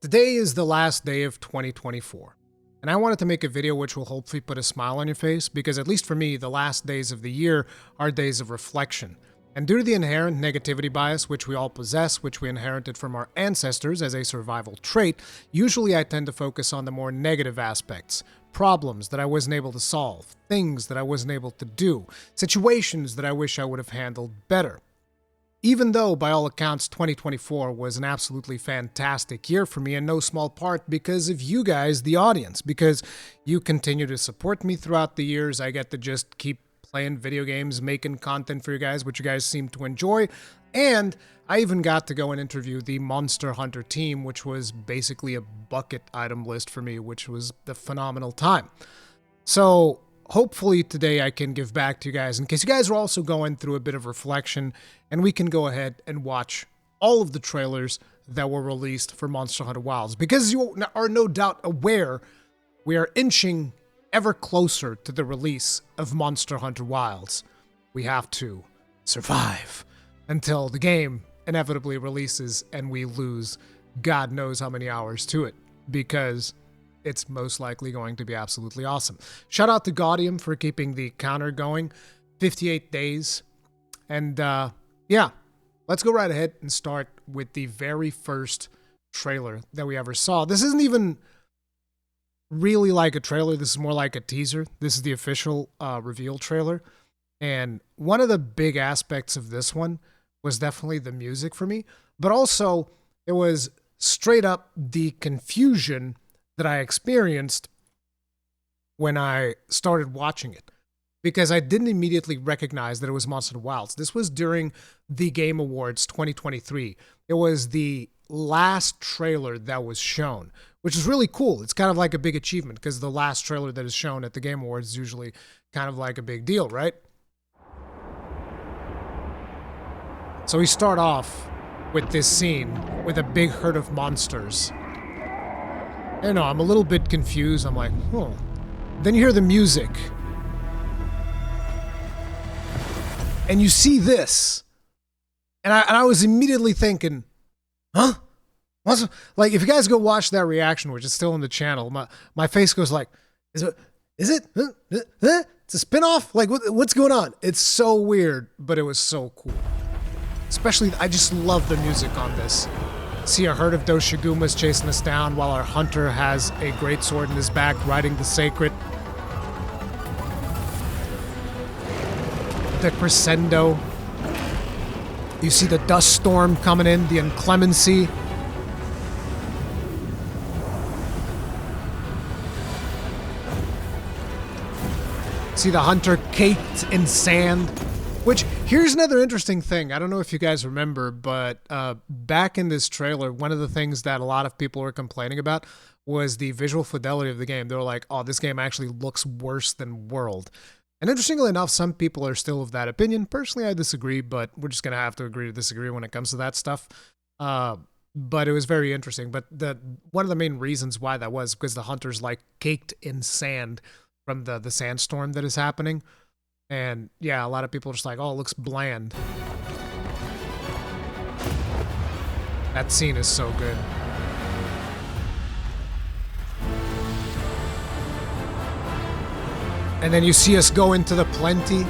Today is the last day of 2024, and I wanted to make a video which will hopefully put a smile on your face because, at least for me, the last days of the year are days of reflection. And due to the inherent negativity bias which we all possess, which we inherited from our ancestors as a survival trait, usually I tend to focus on the more negative aspects. Problems that I wasn't able to solve, things that I wasn't able to do, situations that I wish I would have handled better. Even though, by all accounts, 2024 was an absolutely fantastic year for me, in no small part because of you guys, the audience, because you continue to support me throughout the years. I get to just keep playing video games, making content for you guys, which you guys seem to enjoy, and I even got to go and interview the Monster Hunter team, which was basically a bucket item list for me, which was a phenomenal time. So hopefully today I can give back to you guys in case you guys are also going through a bit of reflection, and we can go ahead and watch all of the trailers that were released for Monster Hunter Wilds. Because you are no doubt aware, we are inching ever closer to the release of Monster Hunter Wilds. We have to survive until the game inevitably releases and we lose God knows how many hours to it, because it's most likely going to be absolutely awesome. Shout out to Gaudium for keeping the counter going. 58 days. And yeah, let's go right ahead and start with the very first trailer that we ever saw. This isn't even really like a trailer. This is more like a teaser. This is the official reveal trailer. And one of the big aspects of this one was definitely the music for me, but also it was straight up the confusion that I experienced when I started watching it, because I didn't immediately recognize that it was Monster Hunter Wilds. This was during the Game Awards 2023. It was the last trailer that was shown, which is really cool. It's kind of like a big achievement because the last trailer that is shown at the Game Awards is usually kind of like a big deal, right? So we start off with this scene with a big herd of monsters. I don't know, I'm a little bit confused. I'm like, oh. Then you hear the music. And you see this. And I was immediately thinking, huh? What's, like, if you guys go watch that reaction, which is still on the channel, my face goes like, is it? It's a spin-off? Like, what's going on? It's so weird, but it was so cool. Especially, I just love the music on this. See a herd of Doshigumas chasing us down while our hunter has a great sword in his back riding the sacred. The crescendo. You see the dust storm coming in, the inclemency. See the hunter caked in sand. Which, here's another interesting thing. I don't know if you guys remember, but back in this trailer, one of the things that a lot of people were complaining about was the visual fidelity of the game. They were like, oh, this game actually looks worse than World. And interestingly enough, some people are still of that opinion. Personally, I disagree, but we're just going to have to agree to disagree when it comes to that stuff. But it was very interesting. But one of the main reasons why that was because the hunter's like caked in sand from the sandstorm that is happening. And yeah, a lot of people are just like, oh, it looks bland. That scene is so good. And then you see us go into the plenty.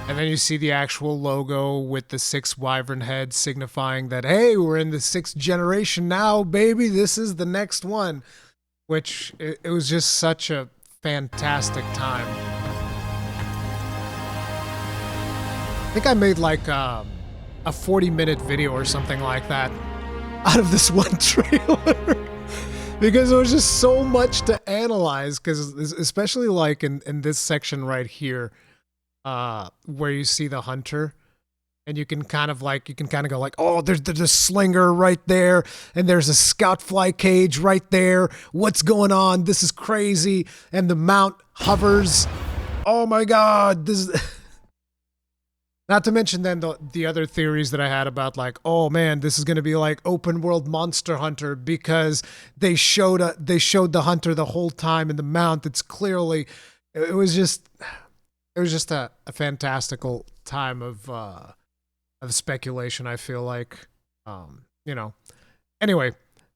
And then you see the actual logo with the 6 wyvern heads signifying that, hey, we're in the 6th generation now, baby. This is the next one. Which, it was just such a fantastic time. I think I made like a 40-minute video or something like that out of this one trailer. Because there was just so much to analyze. Because especially like in this section right here, where you see the hunter, and you can kind of go like, oh, there's the slinger right there, and there's a scout fly cage right there. What's going on? This is crazy. And the mount hovers. Oh my god, this is Not to mention then the other theories that I had about like, oh man, this is going to be like open world Monster Hunter because they showed the hunter the whole time in the mount. It's clearly, it was just a fantastical time of speculation. I feel like, you know. Anyway,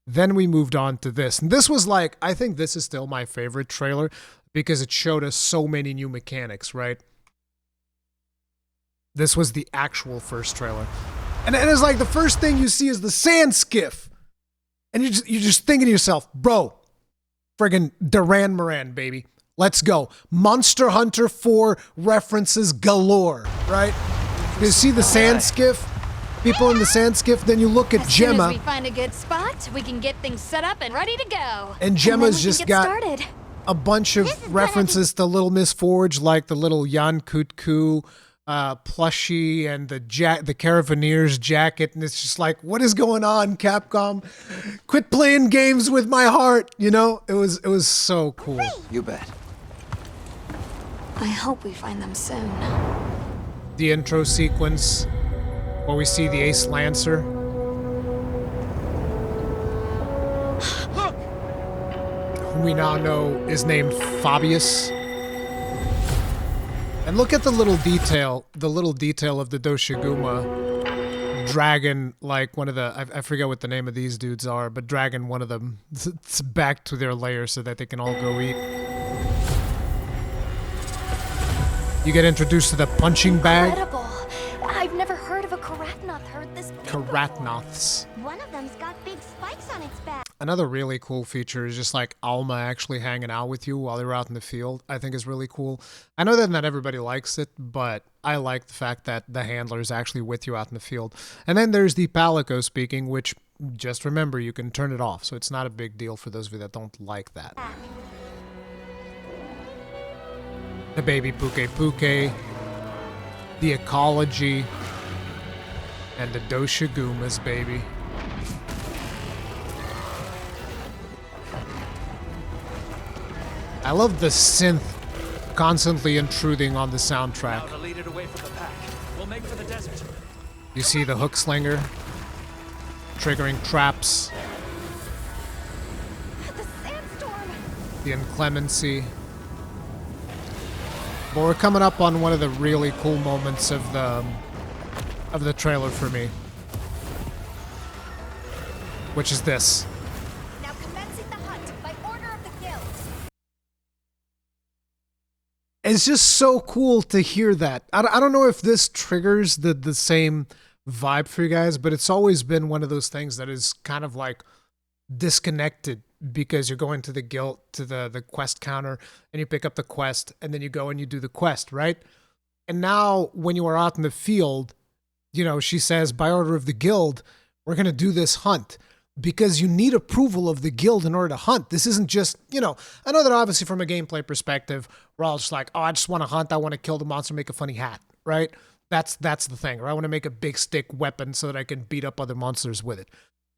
then we moved on to this, and this was like, I think this is still my favorite trailer because it showed us so many new mechanics, right? This was the actual first trailer. And it's like the first thing you see is the sand skiff. And you're just thinking to yourself, bro, friggin' Duran Moran, baby. Let's go. Monster Hunter 4 references galore, right? You see the sand skiff? People in the sand skiff, then you look at Gemma. As soon as we find a good spot, we can get things set up and ready to go. And Gemma's just got a bunch of references to Little Miss Forge, like the little Jan Kutku plushie and the Caravanier's jacket, and it's just like, what is going on, Capcom? Quit playing games with my heart, you know? It was so cool. You bet. I hope we find them soon. The intro sequence where we see the Ace Lancer. Look! Who we now know is named Fabius. And look at the little detail of the Doshiguma dragging, like, one of the, I forget what the name of these dudes are, but dragging one of them back to their lair so that they can all go eat. You get introduced to the punching bag. Incredible. I've never heard of a Karatnoth herd this big Karatnoths. One of them's got big spikes on its back. Another really cool feature is just like Alma actually hanging out with you while you're out in the field. I think is really cool. I know that not everybody likes it, but I like the fact that the handler is actually with you out in the field. And then there's the Palico speaking, which just remember you can turn it off, so it's not a big deal for those of you that don't like that. The baby Puke Puke, the ecology, and the Doshigumas, baby. I love the synth constantly intruding on the soundtrack. Now to lead it away from the pack. We'll make for the desert. You see the hook slinger triggering traps, The sandstorm. the inclemency. But we're coming up on one of the really cool moments of the trailer for me, which is this. Now commencing the hunt by order of the guild. It's just so cool to hear that. I don't know if this triggers the same vibe for you guys, but it's always been one of those things that is kind of like disconnected because you're going to the guild, to the quest counter, and you pick up the quest, and then you go and you do the quest, right? And now when you are out in the field, you know, she says, by order of the guild, we're going to do this hunt. Because you need approval of the guild in order to hunt. This isn't just, you know, I know that obviously from a gameplay perspective, we're all just like, oh, I just want to hunt, I want to kill the monster, make a funny hat, right? That's the thing, or I want to make a big stick weapon so that I can beat up other monsters with it.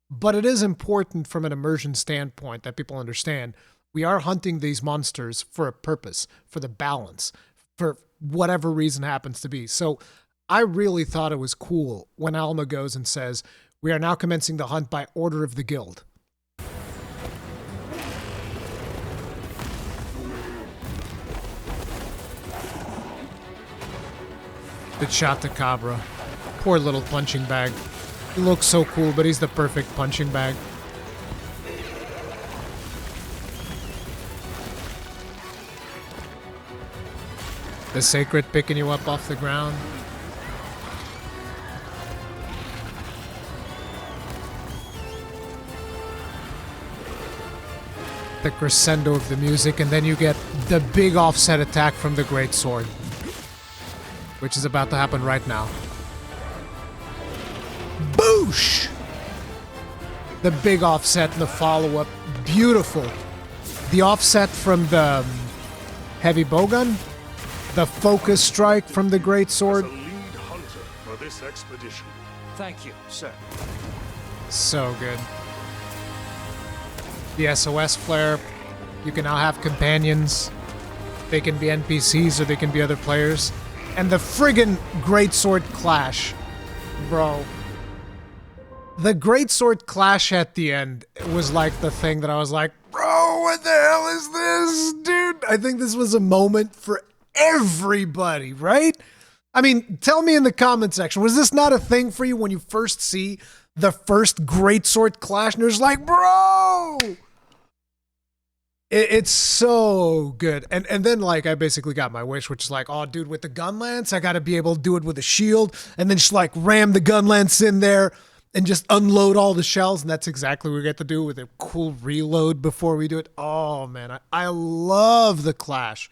But it is important from an immersion standpoint that people understand we are hunting these monsters for a purpose, for the balance, for whatever reason happens to be. So I really thought it was cool when Alma goes and says, we are now commencing the hunt by order of the guild. Good shot to Cabra. Poor little punching bag. He looks so cool, but he's the perfect punching bag. The Sacred picking you up off the ground. The crescendo of the music, and then you get the big offset attack from the Great Sword, which is about to happen right now. Boosh! The big offset and the follow-up, beautiful. The offset from the heavy bowgun, the focus strike from the Great Sword. As a lead hunter for this expedition. Thank you, sir. So good. The SOS flare, you can now have companions. They can be NPCs or they can be other players. And the friggin' greatsword clash, bro. The greatsword clash at the end was like the thing that I was like, bro, what the hell is this, dude? I think this was a moment for everybody, right? I mean, tell me in the comment section, was this not a thing for you when you first see the first greatsword clash? And there's like, bro, it's so good. And then like I basically got my wish, which is like, oh, dude, with the gun lance, I got to be able to do it with a shield, and then just like ram the gun lance in there and just unload all the shells. And that's exactly what we get to do with a cool reload before we do it. Oh man, I love the clash.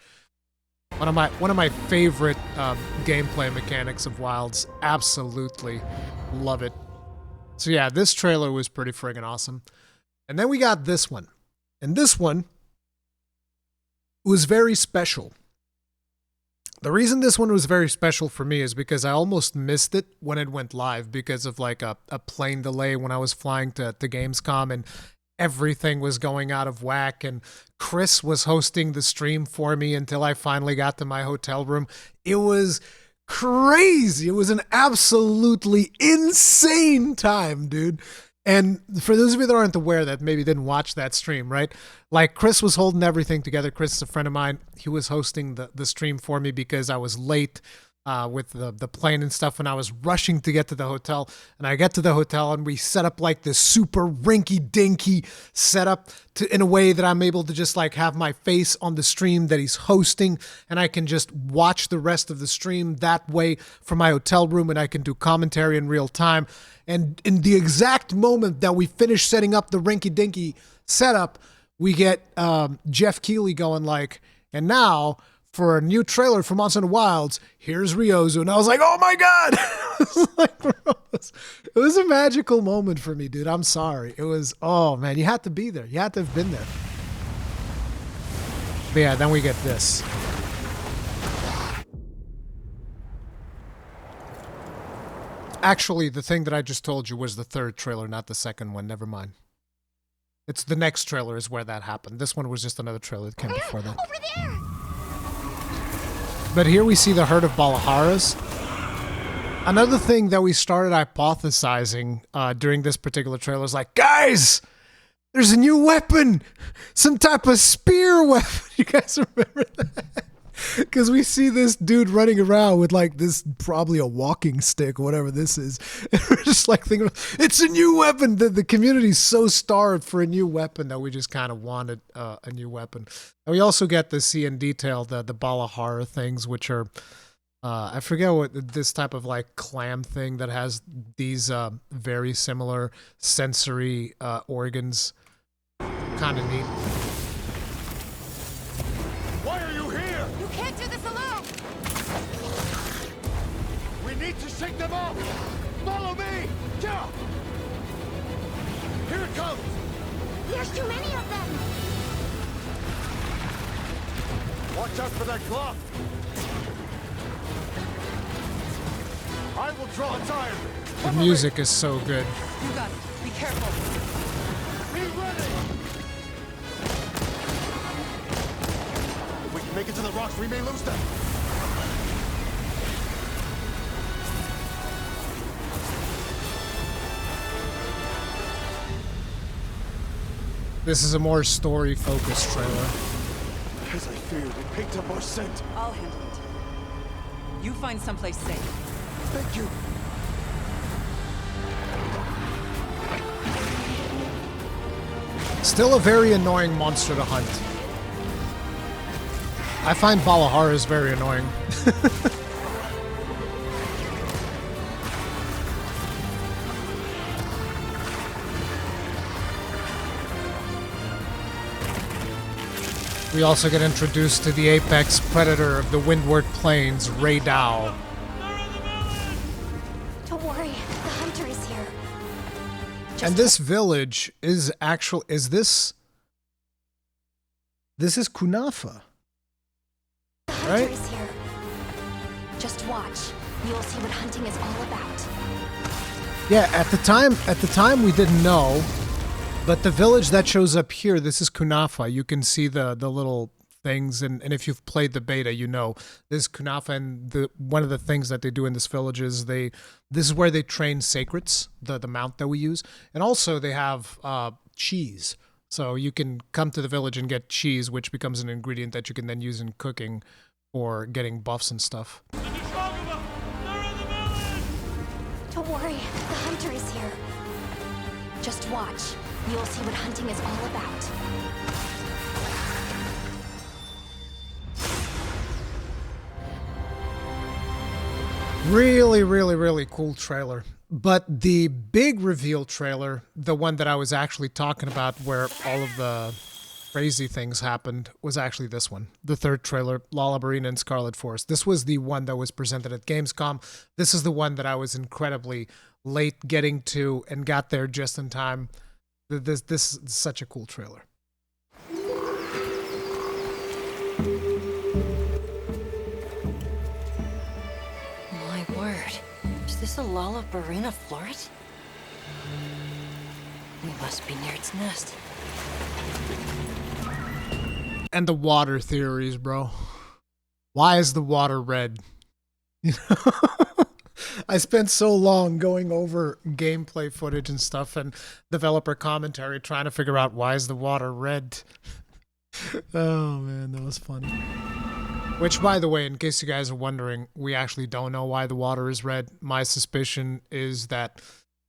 One of my favorite gameplay mechanics of Wilds. Absolutely love it. So yeah, this trailer was pretty friggin' awesome. And then we got this one. And this one was very special. The reason this one was very special for me is because I almost missed it when it went live because of like a plane delay when I was flying to Gamescom, and everything was going out of whack, and Chris was hosting the stream for me until I finally got to my hotel room. It was crazy. It was an absolutely insane time, dude. And for those of you that aren't aware, that maybe didn't watch that stream, right? Like, Chris was holding everything together. Chris is a friend of mine. He was hosting the stream for me because I was late with the plane and stuff, and I was rushing to get to the hotel. And I get to the hotel, and we set up like this super rinky-dinky setup in a way that I'm able to just like have my face on the stream that he's hosting, and I can just watch the rest of the stream that way from my hotel room, and I can do commentary in real time. And in the exact moment that we finish setting up the rinky-dinky setup, we get Jeff Keighley going like, and now for a new trailer for Monster Hunter Wilds, here's Ryozu. And I was like, oh my God. It was a magical moment for me, dude. I'm sorry. It was, oh man, you had to be there. You had to have been there. But yeah, then we get this. Actually, the thing that I just told you was the third trailer, not the second one. Never mind. It's the next trailer is where that happened. This one was just another trailer that came before that. Over there! But here we see the herd of Balaharas. Another thing that we started hypothesizing during this particular trailer is like, guys, there's a new weapon! Some type of spear weapon! You guys remember that? Because we see this dude running around with like this, probably a walking stick, whatever this is. And we're just like thinking, it's a new weapon. The community's so starved for a new weapon that we just kind of wanted a new weapon. And we also get to see in detail the Balahara things, which are, I forget what this type of like clam thing that has these very similar sensory organs. Kind of neat. Why are you here? You can't do this alone! We need to shake them off! Follow me! Yeah! Here it comes! There's too many of them! Watch out for that glove! I will draw its iron! The music is so good. You got it. Be careful. Be ready! If we can make it to the rocks, we may lose them! This is a more story-focused trailer. As I feared, it picked up our scent. I'll handle it. You find someplace safe. Thank you. Still a very annoying monster to hunt. I find Balaharas very annoying. We also get introduced to the apex predator of the Windward Plains, Ray Dow. Don't worry, the hunter is here. And this village is this is Kunafa. The hunter Right? is here. Just watch. You'll see what hunting is all about. Yeah, at the time we didn't know, but the village that shows up here, this is Kunafa. You can see the little things, and if you've played the beta, you know this kunafa, and one of the things that they do in this village is this is where they train sacrets, the mount that we use, and also they have cheese. So you can come to the village and get cheese, which becomes an ingredient that you can then use in cooking or getting buffs and stuff. Don't worry, the hunter is here. Just watch. You'll see what hunting is all about. Really, really, really cool trailer. But the big reveal trailer, the one that I was actually talking about where all of the crazy things happened, was actually this one. The third trailer, Lullabarina and Scarlet Forest. This was the one that was presented at Gamescom. This is the one that I was incredibly late getting to and got there just in time. This is such a cool trailer. My word. Is this a Lullabarina floret? We must be near its nest. And the water theories, bro. Why is the water red? You know? I spent so long going over gameplay footage and stuff and developer commentary trying to figure out why is the water red. Oh man, that was funny. Which, by the way, in case you guys are wondering, we actually don't know why the water is red. My suspicion is that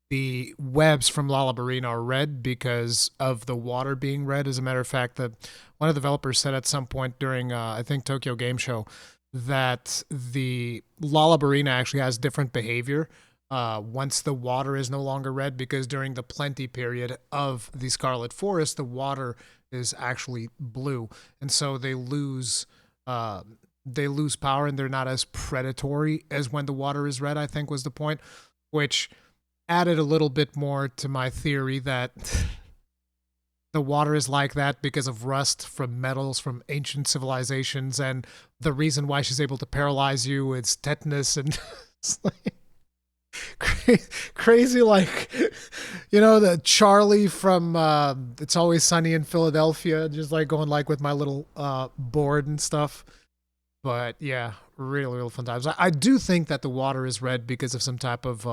the webs from Lullabarina are red because of the water being red. As a matter of fact, one of the developers said at some point during, I think, Tokyo Game Show, that the Lullabarina actually has different behavior once the water is no longer red, because during the plenty period of the Scarlet Forest, the water is actually blue, and so they lose power and they're not as predatory as when the water is red, I think was the point, which added a little bit more to my theory that the water is like that because of rust from metals from ancient civilizations, and the reason why she's able to paralyze you is tetanus, and it's like crazy, like, you know, the Charlie from It's Always Sunny in Philadelphia, just like going like with my little board and stuff. But yeah, really fun times. I do think that the water is red because of some type of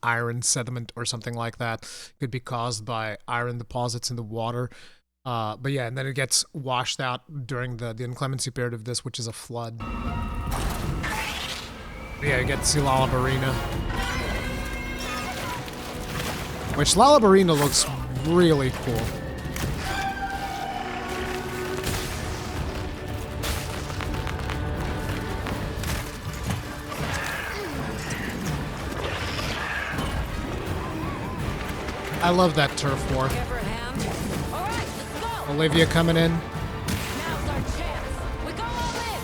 iron sediment or something like that. Could be caused by iron deposits in the water. But yeah, and then it gets washed out during the inclemency period of this, which is a flood. Yeah, you get to see Lullabarina. Which Lullabarina looks really cool. I love that turf war. Olivia coming in. Now's our chance. We go all in.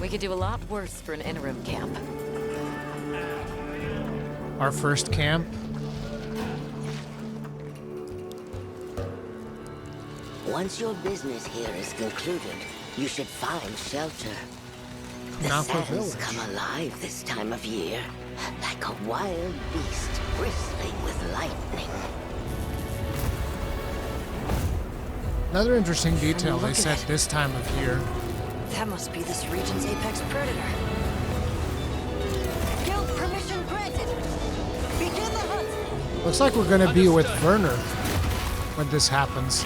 We could do a lot worse for an interim camp. Our first camp. Once your business here is concluded, you should find shelter. The sands come alive this time of year, like a wild beast bristling with lightning. Another interesting detail, they said this time of year. That must be this region's apex predator. Guild permission granted. Begin the hunt. Looks like we're gonna be with Werner when this happens.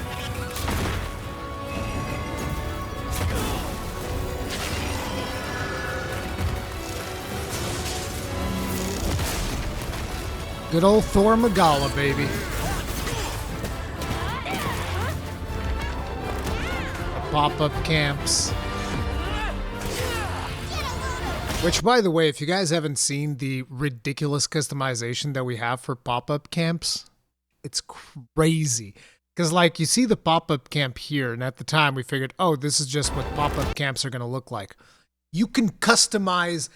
Good old Thor Magala, baby. Pop-up camps. Which, by the way, if you guys haven't seen the ridiculous customization that we have for pop-up camps, it's crazy. Because, like, you see the pop-up camp here, and at the time we figured, oh, this is just what pop-up camps are going to look like. You can customize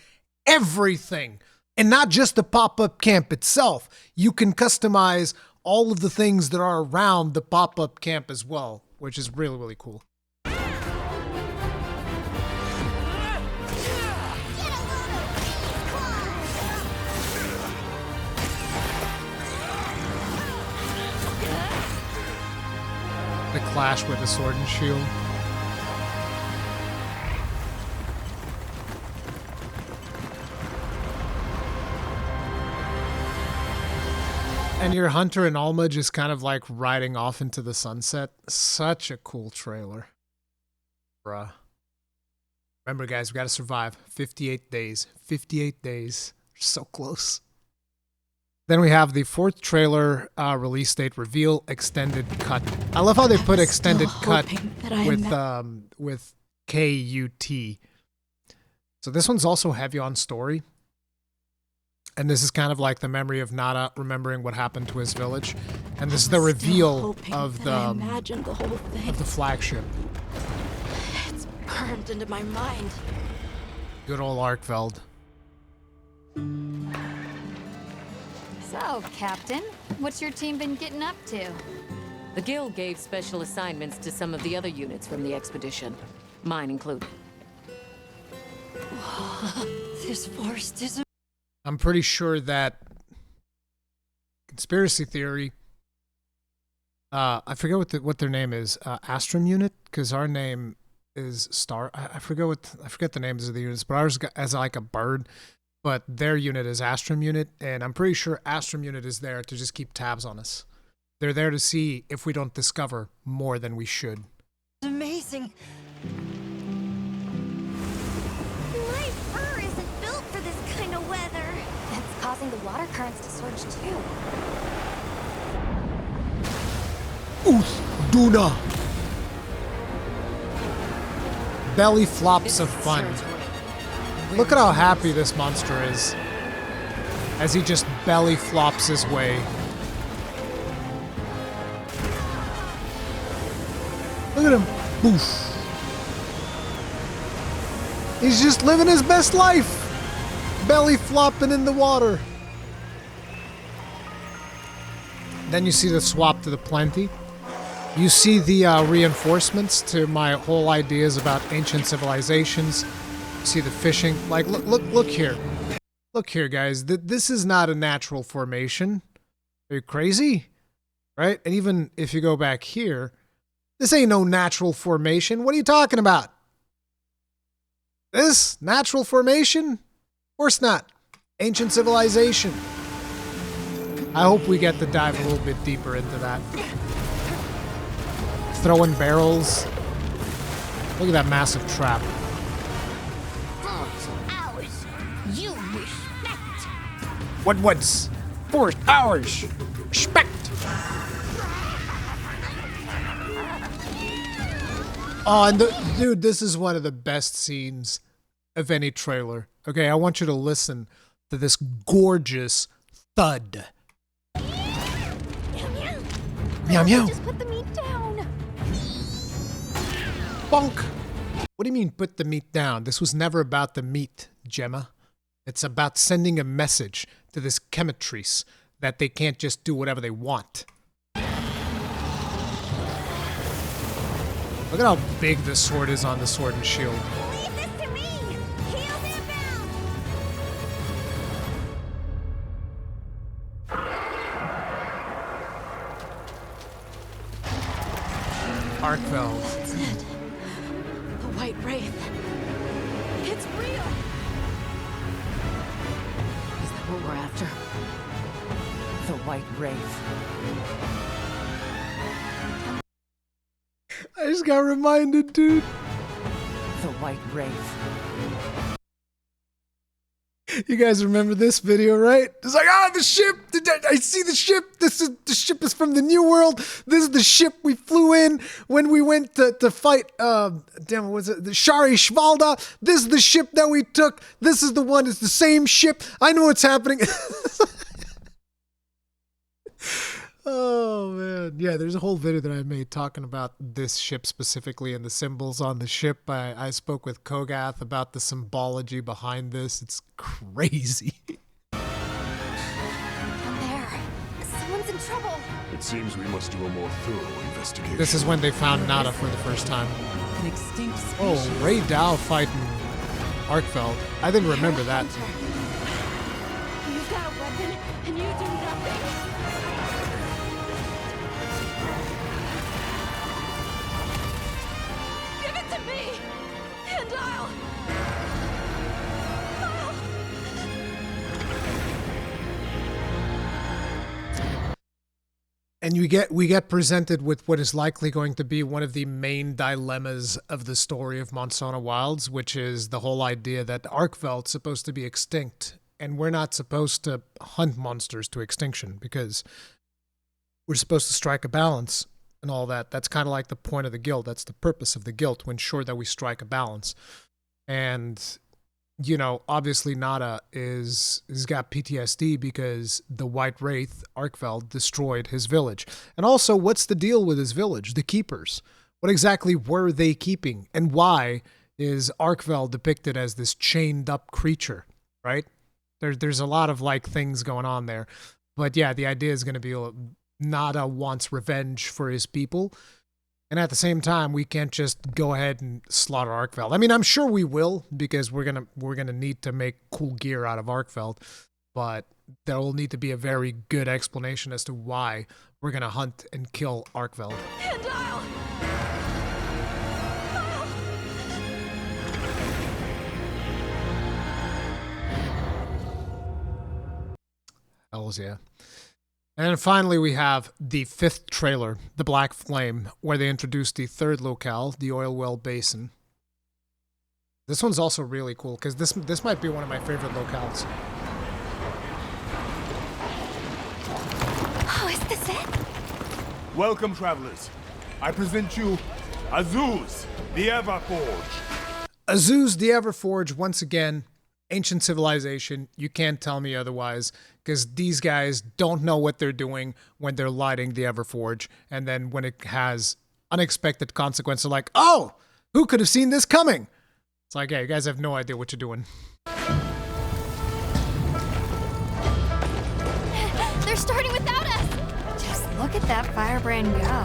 everything. And not just the pop-up camp itself. You can customize all of the things that are around the pop-up camp as well, which is really, really cool. The clash with the sword and shield. And your hunter and Alma just kind of like riding off into the sunset. Such a cool trailer. Bruh. Remember, guys, we gotta survive. 58 days. 58 days. We're so close. Then we have the 4th trailer release date reveal, extended cut. I love how they put extended cut with K-U-T. So this one's also heavy on story. And this is kind of like the memory of Nada remembering what happened to his village. And this is the reveal of the flagship. It's burned into my mind. Good old Arkveld. So, Captain, what's your team been getting up to? The Guild gave special assignments to some of the other units from the expedition, mine included. This forest is... I'm pretty sure that conspiracy theory. I forget what their name is. Astrum unit, because our name is Star. I forget the names of the units, but ours as like a bird. But their unit is Astrum unit, and I'm pretty sure Astrum unit is there to just keep tabs on us. They're there to see if we don't discover more than we should. amazing. My fur isn't built for this kind of weather. That's causing the water currents to surge too. Oos, Duna. Belly flops of fun. Look at how happy this monster is as he just belly flops his way. Look at him. Boof. He's just living his best life. Belly flopping in the water. Then you see the swap to the plenty. You see the reinforcements to my whole ideas about ancient civilizations. You see the fishing. Like, look here. Look here, guys. This is not a natural formation. Are you crazy? Right? And even if you go back here, this ain't no natural formation. What are you talking about? This? Natural formation? Of course not. Ancient civilization. I hope we get to dive a little bit deeper into that. Throwing barrels. Look at that massive trap. 4 hours. You respect. What's 4 hours? Respect. Oh, and dude, this is one of the best scenes of any trailer. Okay, I want you to listen to this gorgeous thud. Meow meow. Just put the meat down. Bonk. What do you mean put the meat down? This was never about the meat, Gemma. It's about sending a message to this chemitrice that they can't just do whatever they want. Look at how big this sword is on the sword and shield. Leave this to me. Heels inbound. Arkveld. That's it. The White Wraith. It's real. Is that what we're after? The White Wraith. I just got reminded, dude. The White Wraith. You guys remember this video, right? It's like, the ship! I see the ship! The ship is from the New World! This is the ship we flew in when we went to fight, what was it? The Shari Shvalda! This is the ship that we took! This is the one, it's the same ship! I know what's happening! Oh, man. Yeah, there's a whole video that I made talking about this ship specifically and the symbols on the ship. I spoke with Kogath about the symbology behind this. It's crazy. Down there. Someone's in trouble. It seems we must do a more thorough investigation. This is when they found Nada for the first time. An extinct species. Oh, Ray Dow fighting Arkveld. I didn't remember that. You've got a weapon, and you do nothing. And we get presented with what is likely going to be one of the main dilemmas of the story of Monsona Wilds, which is the whole idea that Arkveld's supposed to be extinct, and we're not supposed to hunt monsters to extinction because we're supposed to strike a balance and all that. That's kind of like the point of the guild. That's the purpose of the guild, to ensure that we strike a balance. And you know, obviously Nada is got PTSD because the White Wraith, Arkveld, destroyed his village. And also, what's the deal with his village? The keepers. What exactly were they keeping? And why is Arkveld depicted as this chained up creature, right? There's a lot of like things going on there. But yeah, the idea is going to be Nada wants revenge for his people. And at the same time, we can't just go ahead and slaughter Arkveld. I mean, I'm sure we will, because we're gonna need to make cool gear out of Arkveld, but there will need to be a very good explanation as to why we're gonna hunt and kill Arkveld. Pandile! Hells yeah. And then finally, we have the 5th trailer, The Black Flame, where they introduced the 3rd locale, the Well Basin. This one's also really cool, because this might be one of my favorite locales. Oh, is this it? Welcome, travelers. I present you Azuz, the Everforge. Azuz, the Everforge, once again, ancient civilization. You can't tell me otherwise, because these guys don't know what they're doing when they're lighting the Everforge, and then when it has unexpected consequences, like, oh, who could have seen this coming? It's like, yeah, you guys have no idea what you're doing. They're starting without us! Just look at that firebrand go.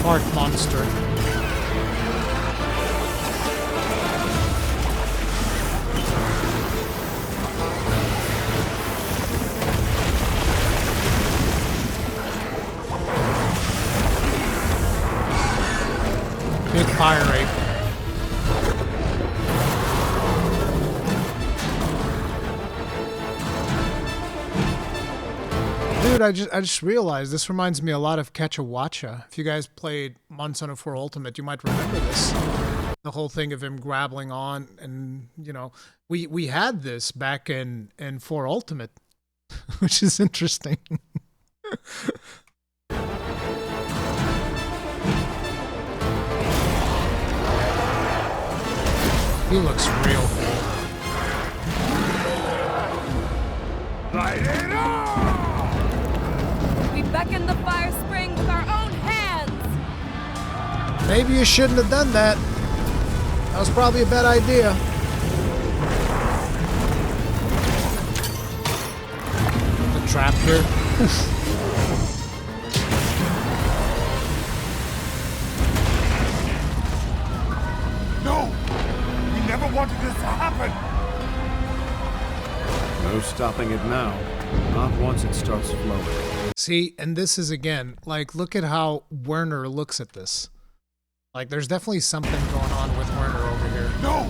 Fart monster. Big fire rate. Dude, I just realized this reminds me a lot of Catchawacha. If you guys played Monsona 4 Ultimate, you might remember this. The whole thing of him grappling on, and you know, we had this back in 4 Ultimate, which is interesting. He looks real cool. Light it up! We beckon the fire spring with our own hands! Maybe you shouldn't have done that. That was probably a bad idea. The trap here. No! We never wanted this to happen! No stopping it now. Not once it starts flowing. See, and this is again, like, look at how Werner looks at this. Like, there's definitely something going on with Werner over here. No!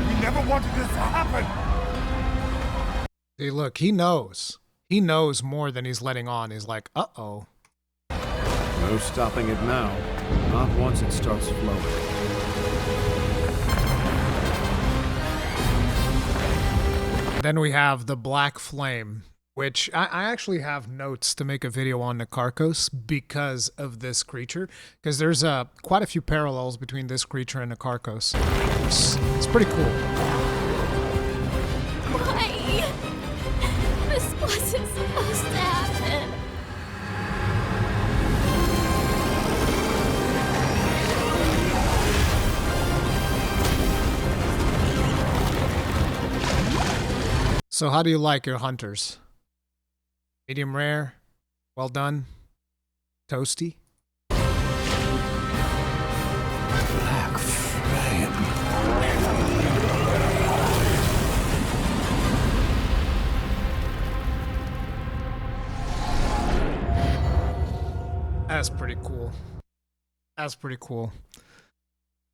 We never wanted this to happen! See, look, he knows. He knows more than he's letting on. He's like, uh-oh. No stopping it now. Not once it starts flowing. Then we have the Black Flame, which I actually have notes to make a video on Nakarkos because of this creature, because there's quite a few parallels between this creature and Nakarkos. It's pretty cool. Why? This wasn't supposed to happen. So how do you like your hunters? Medium rare? Well done? Toasty? Black flame. That's pretty cool. That's pretty cool.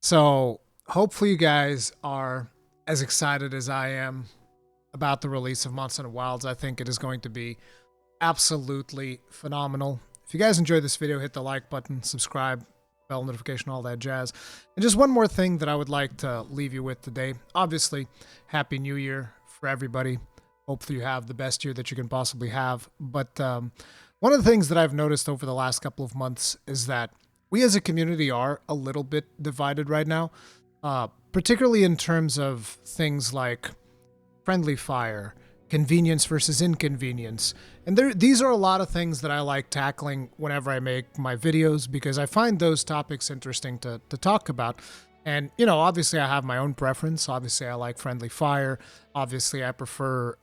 So hopefully you guys are as excited as I am about the release of Monster Hunter Wilds. I think it is going to be absolutely phenomenal. If you guys enjoyed this video, hit the like button, subscribe, bell notification, all that jazz. And just one more thing that I would like to leave you with today. Obviously, Happy New Year for everybody. Hopefully you have the best year that you can possibly have. But one of the things that I've noticed over the last couple of months is that we as a community are a little bit divided right now, particularly in terms of things like friendly fire, convenience versus inconvenience. And these are a lot of things that I like tackling whenever I make my videos because I find those topics interesting to talk about. And, you know, obviously I have my own preference. Obviously I like friendly fire. Obviously I prefer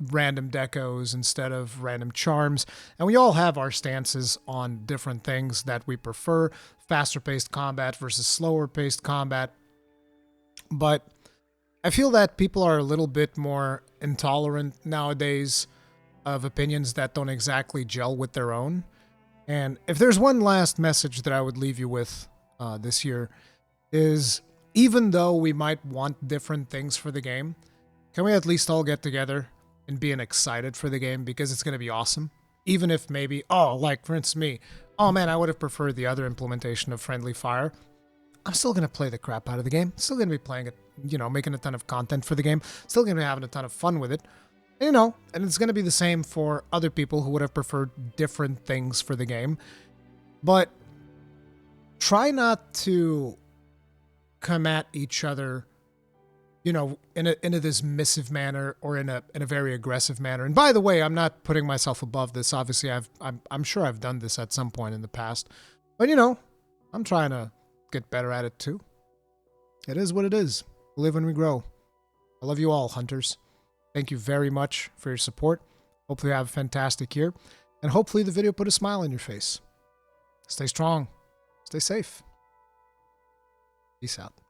random decos instead of random charms. And we all have our stances on different things that we prefer. Faster paced combat versus slower paced combat. But I feel that people are a little bit more intolerant nowadays of opinions that don't exactly gel with their own. And if there's one last message that I would leave you with this year, is even though we might want different things for the game, can we at least all get together and be excited for the game because it's going to be awesome? Even if maybe, like for instance me, oh man, I would have preferred the other implementation of friendly fire. I'm still going to play the crap out of the game. Still going to be playing it, you know, making a ton of content for the game. Still going to be having a ton of fun with it. And, you know, and it's going to be the same for other people who would have preferred different things for the game. But try not to come at each other, you know, in a this dismissive manner or in a very aggressive manner. And by the way, I'm not putting myself above this. Obviously, I'm sure I've done this at some point in the past. But, you know, I'm trying to get better at it too. It is what it is. We live and we grow. I love you all, hunters. Thank you very much for your support. Hopefully you have a fantastic year. And hopefully the video put a smile on your face. Stay strong. Stay safe. Peace out.